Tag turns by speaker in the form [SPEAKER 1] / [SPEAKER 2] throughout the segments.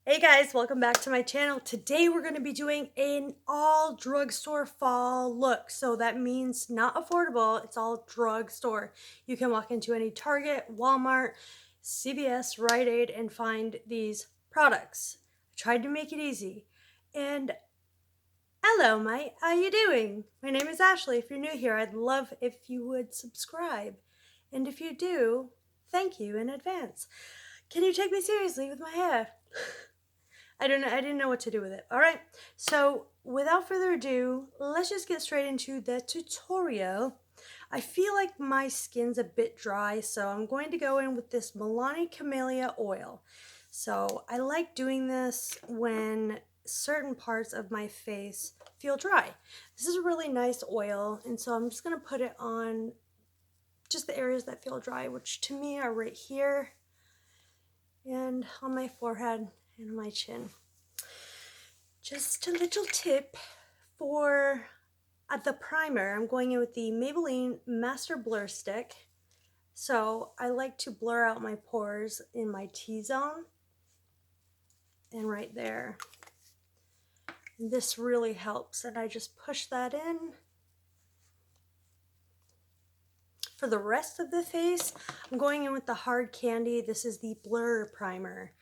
[SPEAKER 1] Hey guys, welcome back to my channel. Today we're going to be doing an all drugstore fall look. So that means not affordable, it's all drugstore. You can walk into any Target, Walmart, CVS, Rite Aid and find these products. I tried to make it easy. And hello mate, how you doing? My name is Ashley. If you're new here, I'd love if you would subscribe. And if you do, thank you in advance. Can you take me seriously with my hair? I didn't know what to do with it. All right. So without further ado, let's just get straight into the tutorial. I feel like my skin's a bit dry, so I'm going to go in with this Milani Camellia oil. So I like doing this when certain parts of my face feel dry. This is a really nice oil, and so I'm just going to put it on just the areas that feel dry, which to me are right here and on my forehead and my chin. Just a little tip for the primer. I'm going in with the Maybelline Master Blur Stick. So I like to blur out my pores in my T-zone and right there. And this really helps, and I just push that in. For the rest of the face, I'm going in with the Hard Candy. This is the Blur Primer.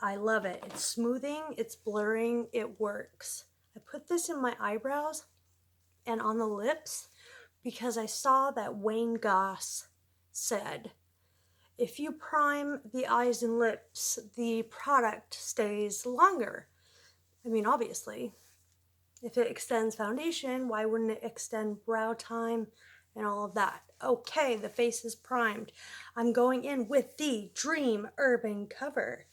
[SPEAKER 1] I love it. It's smoothing, it's blurring, it works. I put this in my eyebrows and on the lips because I saw that Wayne Goss said, if you prime the eyes and lips, the product stays longer. I mean, obviously, if it extends foundation, why wouldn't it extend brow time and all of that? Okay, the face is primed. I'm going in with the Dream Urban Cover.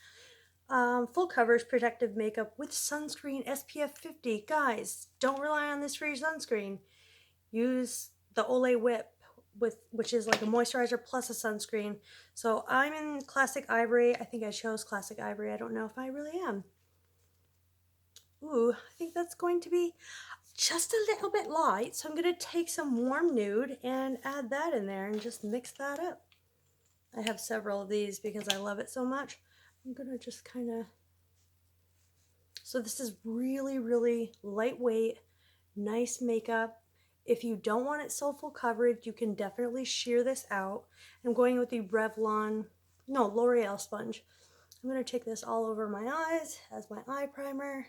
[SPEAKER 1] Full coverage protective makeup with sunscreen SPF 50. Guys, don't rely on this for your sunscreen. Use the Olay Whip, which is like a moisturizer plus a sunscreen. So I'm in Classic Ivory. I think I chose Classic Ivory. I don't know if I really am. Ooh, I think that's going to be just a little bit light. So I'm going to take some warm nude and add that in there and just mix that up. I have several of these because I love it so much. I'm going to just kind of... So this is really, really lightweight, nice makeup. If you don't want it so full coverage, you can definitely shear this out. I'm going with the L'Oreal sponge. I'm going to take this all over my eyes as my eye primer.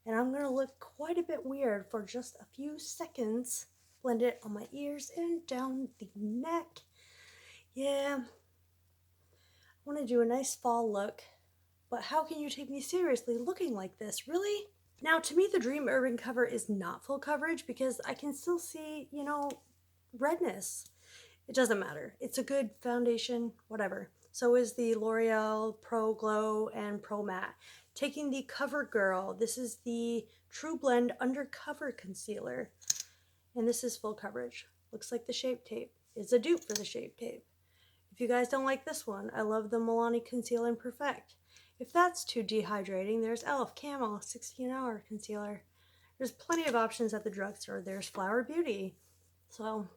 [SPEAKER 1] And I'm going to look quite a bit weird for just a few seconds. Blend it on my ears and down the neck. Yeah. I want to do a nice fall look. But how can you take me seriously looking like this? Really? Now, to me, the Dream Urban Cover is not full coverage because I can still see, you know, redness. It doesn't matter. It's a good foundation, whatever. So is the L'Oreal Pro Glow and Pro Matte. Taking the CoverGirl. This is the True Blend Undercover Concealer. And this is full coverage. Looks like the Shape Tape. It's a dupe for the Shape Tape. If you guys don't like this one, I love the Milani Conceal and Perfect. If that's too dehydrating, there's e.l.f. Camo 16-hour concealer. There's plenty of options at the drugstore. There's Flower Beauty. So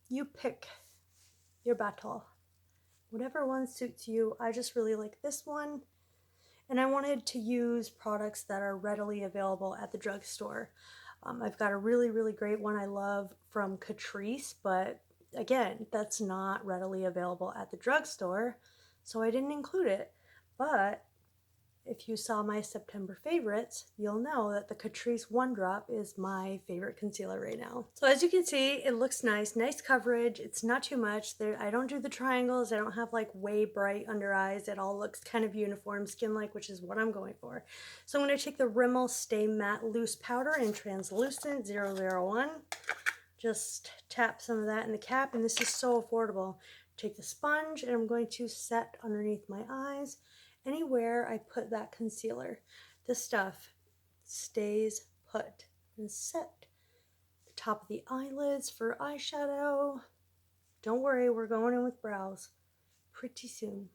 [SPEAKER 1] you pick your battle. Whatever one suits you. I just really like this one. And I wanted to use products that are readily available at the drugstore. I've got a really, really great one I love from Catrice, but again, that's not readily available at the drugstore. So I didn't include it, but if you saw my September favorites, you'll know that the Catrice One Drop is my favorite concealer right now. So as you can see, it looks nice, nice coverage. It's not too much. I don't do the triangles. I don't have like way bright under eyes. It all looks kind of uniform skin-like, which is what I'm going for. So I'm going to take the Rimmel Stay Matte Loose Powder in Translucent 001. Just tap some of that in the cap, and this is so affordable. Take the sponge and I'm going to set underneath my eyes anywhere I put that concealer. This stuff stays put and set. The top of the eyelids for eyeshadow. Don't worry, we're going in with brows pretty soon.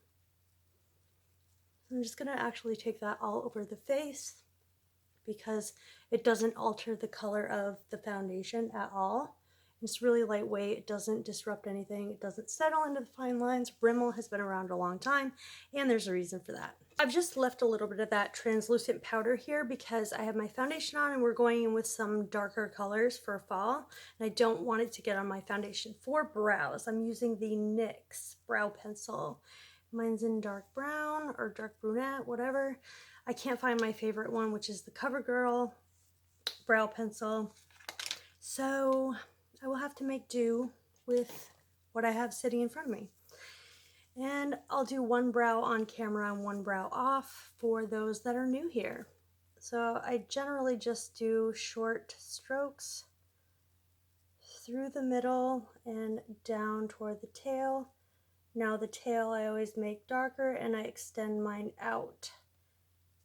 [SPEAKER 1] I'm just going to actually take that all over the face because it doesn't alter the color of the foundation at all. It's really lightweight, it doesn't disrupt anything, it doesn't settle into the fine lines. Rimmel has been around a long time, and there's a reason for that. I've just left a little bit of that translucent powder here because I have my foundation on and we're going in with some darker colors for fall. And I don't want it to get on my foundation. For brows, I'm using the NYX brow pencil. Mine's in dark brown or dark brunette, whatever. I can't find my favorite one, which is the CoverGirl brow pencil. So I will have to make do with what I have sitting in front of me. And I'll do one brow on camera and one brow off for those that are new here. So I generally just do short strokes through the middle and down toward the tail. Now the tail I always make darker and I extend mine out.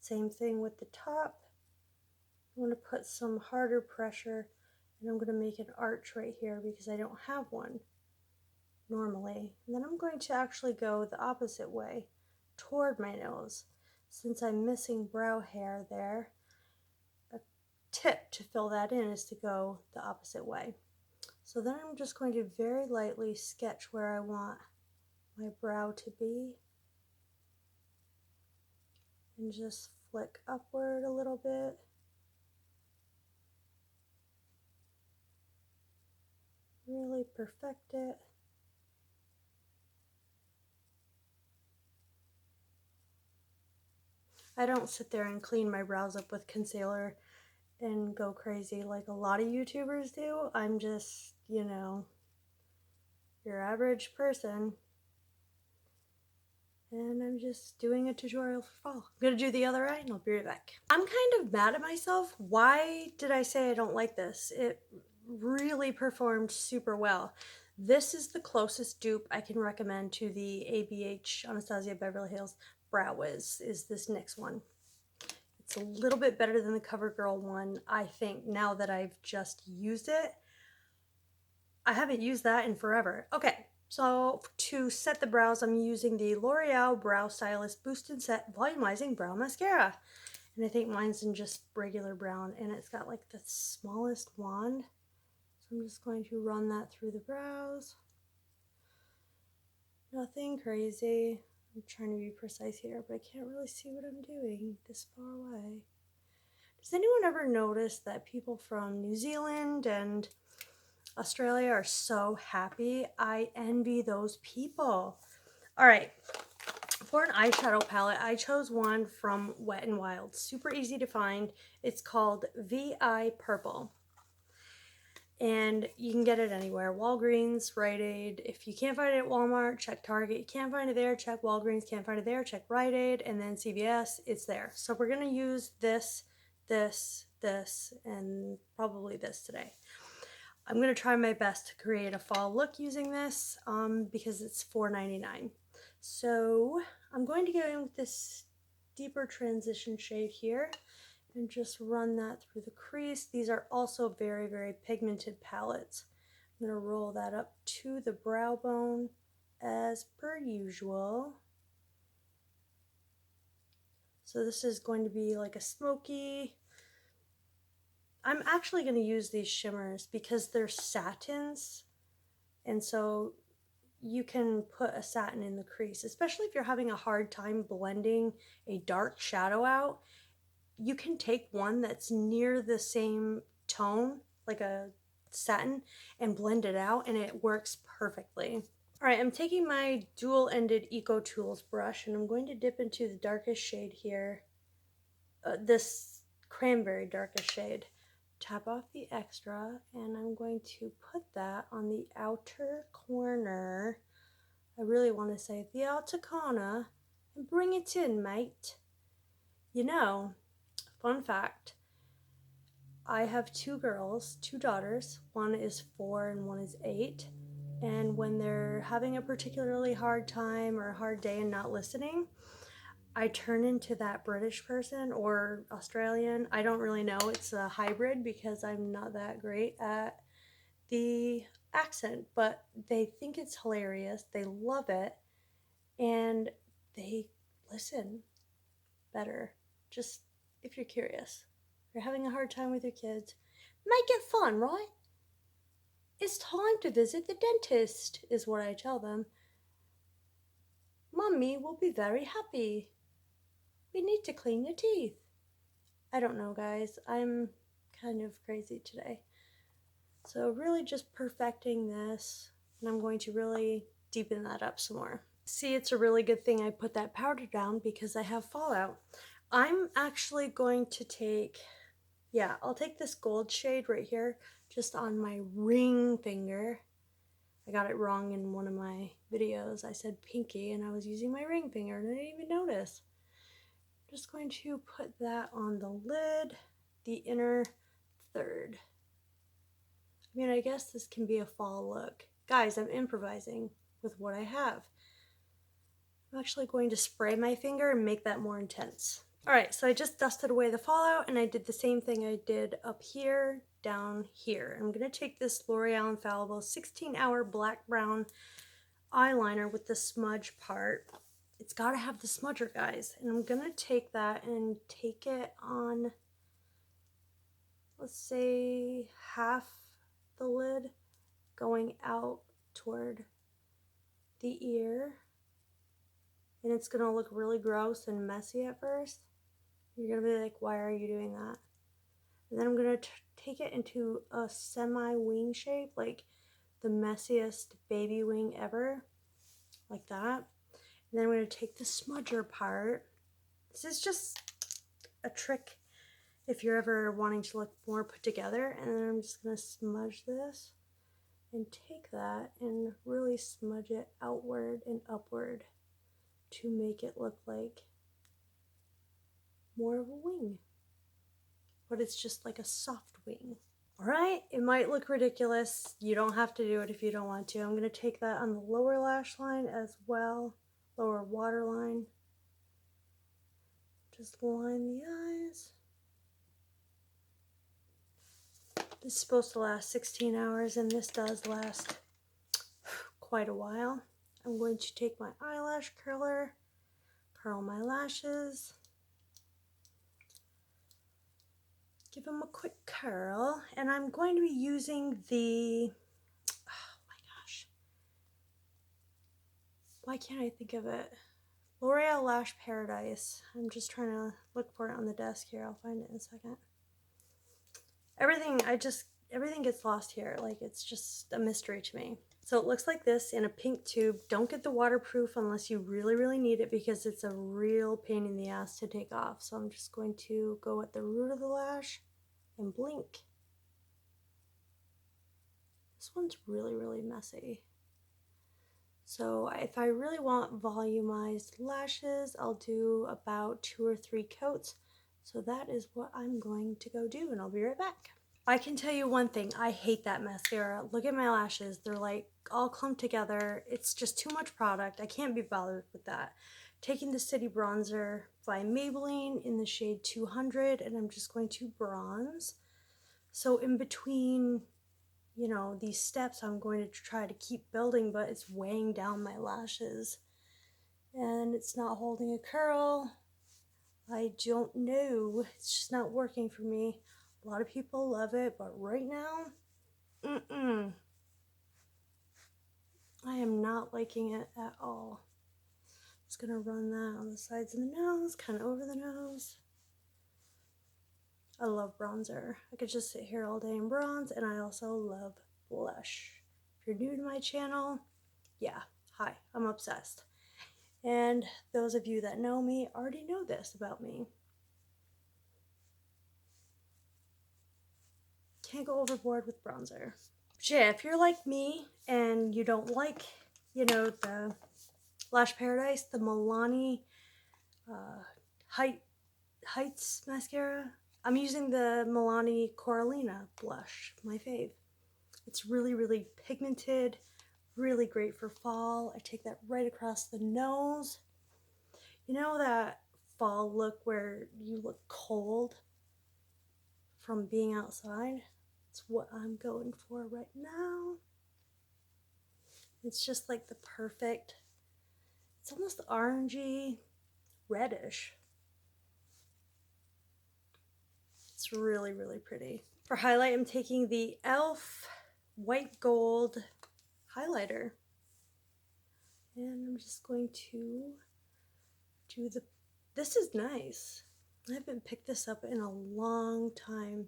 [SPEAKER 1] Same thing with the top. I'm going to put some harder pressure and I'm going to make an arch right here because I don't have one normally. And then I'm going to actually go the opposite way toward my nose. Since I'm missing brow hair there, a tip to fill that in is to go the opposite way. So then I'm just going to very lightly sketch where I want my brow to be and just flick upward a little bit. Really perfect it. I don't sit there and clean my brows up with concealer and go crazy like a lot of YouTubers do. I'm just, you know, your average person. And I'm just doing a tutorial for fall. I'm gonna do the other eye and I'll be right back. I'm kind of mad at myself. Why did I say I don't like this? It really performed super well. This is the closest dupe I can recommend to the ABH Anastasia Beverly Hills Brow Wiz, is this NYX one. It's a little bit better than the CoverGirl one, I think, now that I've just used it. I haven't used that in forever. Okay, so to set the brows, I'm using the L'Oreal Brow Stylist Boost and Set Volumizing Brow Mascara. And I think mine's in just regular brown, and it's got like the smallest wand. So I'm just going to run that through the brows. Nothing crazy. I'm trying to be precise here, but I can't really see what I'm doing this far away. Does anyone ever notice that people from New Zealand and Australia are so happy? I envy those people. All right, for an eyeshadow palette, I chose one from Wet n Wild. Super easy to find. It's called VI Purple. And you can get it anywhere. Walgreens, Rite Aid. If you can't find it at Walmart, check Target. You can't find it there, check Walgreens. Can't find it there, check Rite Aid. And then CVS, it's there. So we're going to use this, and probably this today. I'm going to try my best to create a fall look using this because it's $4.99. So I'm going to go in with this deeper transition shade here and just run that through the crease. These are also very, very pigmented palettes. I'm going to roll that up to the brow bone as per usual. So this is going to be like a smoky. I'm actually going to use these shimmers because they're satins, and so you can put a satin in the crease, especially if you're having a hard time blending a dark shadow out. You can take one that's near the same tone, like a satin, and blend it out, and it works perfectly. All right, I'm taking my dual-ended Eco Tools brush, and I'm going to dip into the darkest shade here, this cranberry darkest shade. Tap off the extra, and I'm going to put that on the outer corner. I really want to say the outer corner, and bring it in, mate. You know, fun fact, I have two girls, two daughters. One is 4 and one is 8. And when they're having a particularly hard time or a hard day and not listening, I turn into that British person or Australian. I don't really know. It's a hybrid because I'm not that great at the accent, but they think it's hilarious. They love it, and they listen better. Just if you're curious, if you're having a hard time with your kids, make it fun, right? It's time to visit the dentist, is what I tell them. Mummy will be very happy. We need to clean your teeth. I don't know, guys. I'm kind of crazy today. So really just perfecting this, and I'm going to really deepen that up some more. See, it's a really good thing I put that powder down because I have fallout. I'm actually going to take, yeah, I'll take this gold shade right here just on my ring finger. I got it wrong in one of my videos. I said pinky and I was using my ring finger and I didn't even notice. I'm just going to put that on the lid, the inner third. I mean, I guess this can be a fall look. Guys, I'm improvising with what I have. I'm actually going to spray my finger and make that more intense. Alright, so I just dusted away the fallout and I did the same thing I did up here, down here. I'm going to take this L'Oreal Infallible 16-hour black brown eyeliner with the smudge part. It's got to have the smudger, guys. And I'm going to take that and take it on, let's say, half the lid going out toward the ear. And it's going to look really gross and messy at first. You're going to be like, why are you doing that? And then I'm going to take it into a semi-wing shape, like the messiest baby wing ever, like that. And then I'm going to take the smudger part. This is just a trick if you're ever wanting to look more put together. And then I'm just going to smudge this and take that and really smudge it outward and upward to make it look like more of a wing, but it's just like a soft wing. All right, it might look ridiculous. You don't have to do it if you don't want to. I'm going to take that on the lower lash line as well, lower waterline. Just line the eyes. This is supposed to last 16 hours, and this does last quite a while. I'm going to take my eyelash curler, curl my lashes, give them a quick curl, and I'm going to be using the, oh my gosh, why can't I think of it? L'Oreal Lash Paradise. I'm just trying to look for it on the desk here. I'll find it in a second. Everything gets lost here. Like, it's just a mystery to me. So it looks like this in a pink tube. Don't get the waterproof unless you really, really need it because it's a real pain in the ass to take off. So I'm just going to go at the root of the lash and blink. This one's really, really messy. So if I really want volumized lashes, I'll do about 2 or 3 coats. So that is what I'm going to go do, and I'll be right back. I can tell you one thing, I hate that mascara. Look at my lashes, they're like all clumped together. It's just too much product. I can't be bothered with that. Taking the City Bronzer by Maybelline in the shade 200, and I'm just going to bronze. So in between, you know, these steps, I'm going to try to keep building, but it's weighing down my lashes. And it's not holding a curl. I don't know. It's just not working for me. A lot of people love it, but right now, I am not liking it at all. Just gonna run that on the sides of the nose, kind of over the nose. I love bronzer. I could just sit here all day and bronze, and I also love blush. If you're new to my channel, yeah, hi, I'm obsessed. And those of you that know me already know this about me. Can't go overboard with bronzer. But yeah, if you're like me and you don't like, you know, the Lash Paradise, the Milani Heights mascara, I'm using the Milani Coralina blush, my fave. It's really, really pigmented, really great for fall. I take that right across the nose. You know that fall look where you look cold from being outside? It's what I'm going for right now. It's just like the perfect, it's almost orangey, reddish. It's really, really pretty. For highlight, I'm taking the e.l.f. White Gold highlighter. And I'm just going to do the This is nice. I haven't picked this up in a long time,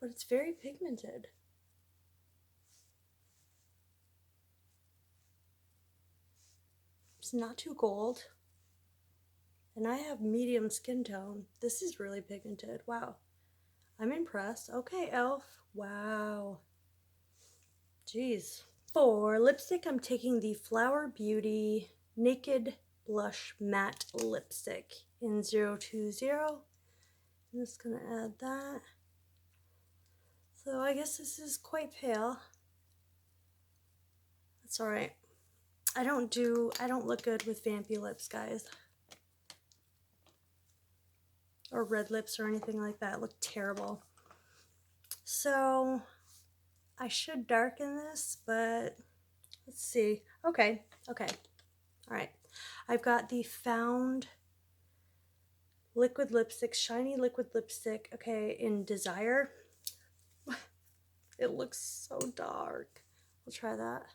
[SPEAKER 1] but it's very pigmented. It's not too gold, and I have medium skin tone. This is really pigmented. Wow, I'm impressed. Okay, e.l.f. Wow. Jeez. For lipstick, I'm taking the Flower Beauty Naked Blush Matte Lipstick in 020. I'm just gonna add that. So I guess this is quite pale. That's alright. I don't look good with vampy lips, guys. Or red lips or anything like that. I look terrible. So I should darken this, but let's see. Okay. Alright. I've got the Found liquid lipstick, shiny liquid lipstick, okay, in Desire. It looks so dark. We'll try that.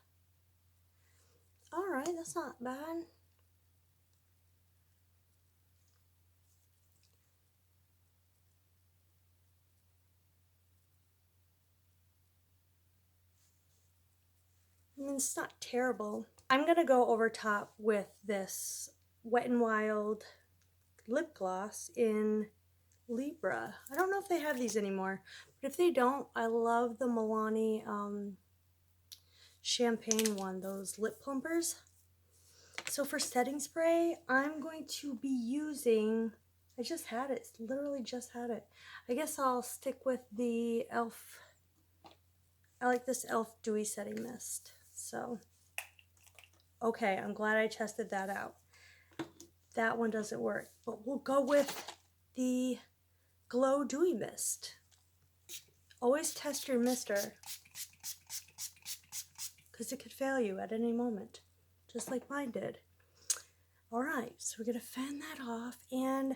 [SPEAKER 1] Alright, that's not bad. I mean, it's not terrible. I'm gonna go over top with this Wet n Wild lip gloss in Libra. I don't know if they have these anymore, but if they don't, I love the Milani champagne one, those lip plumpers. So for setting spray, I'm going to be using, I just had it, literally just had it. I guess I'll stick with the e.l.f. I like this e.l.f. Dewy Setting Mist. So, okay, I'm glad I tested that out. That one doesn't work, but we'll go with the Glow Dewy Mist. Always test your mister, because it could fail you at any moment, just like mine did. Alright, so we're going to fan that off, and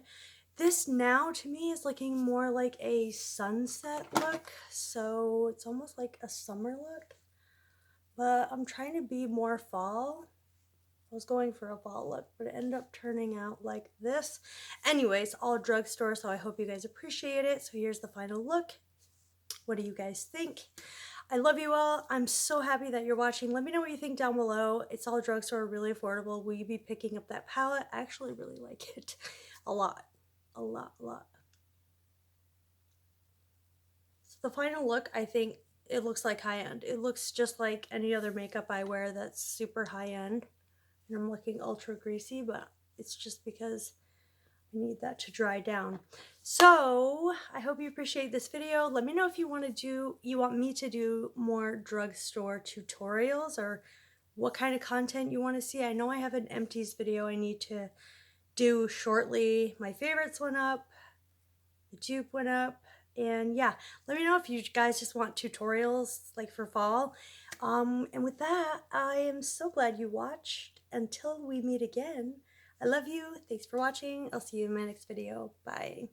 [SPEAKER 1] this now to me is looking more like a sunset look, so it's almost like a summer look, but I'm trying to be more fall. I was going for a fall look, but it ended up turning out like this. Anyways, all drugstore, so I hope you guys appreciate it. So here's the final look. What do you guys think? I love you all. I'm so happy that you're watching. Let me know what you think down below. It's all drugstore, really affordable. Will you be picking up that palette? I actually really like it a lot. A lot. So the final look, I think it looks like high-end. It looks just like any other makeup I wear that's super high-end. And I'm looking ultra greasy, but it's just because I need that to dry down. So I hope you appreciate this video. Let me know if you want me to do more drugstore tutorials, or what kind of content you want to see. I know I have an empties video I need to do shortly. My favorites went up, the dupe went up, and yeah, let me know if you guys just want tutorials like for fall. And with that, I am so glad you watched. Until we meet again, I love you. Thanks for watching. I'll see you in my next video. Bye.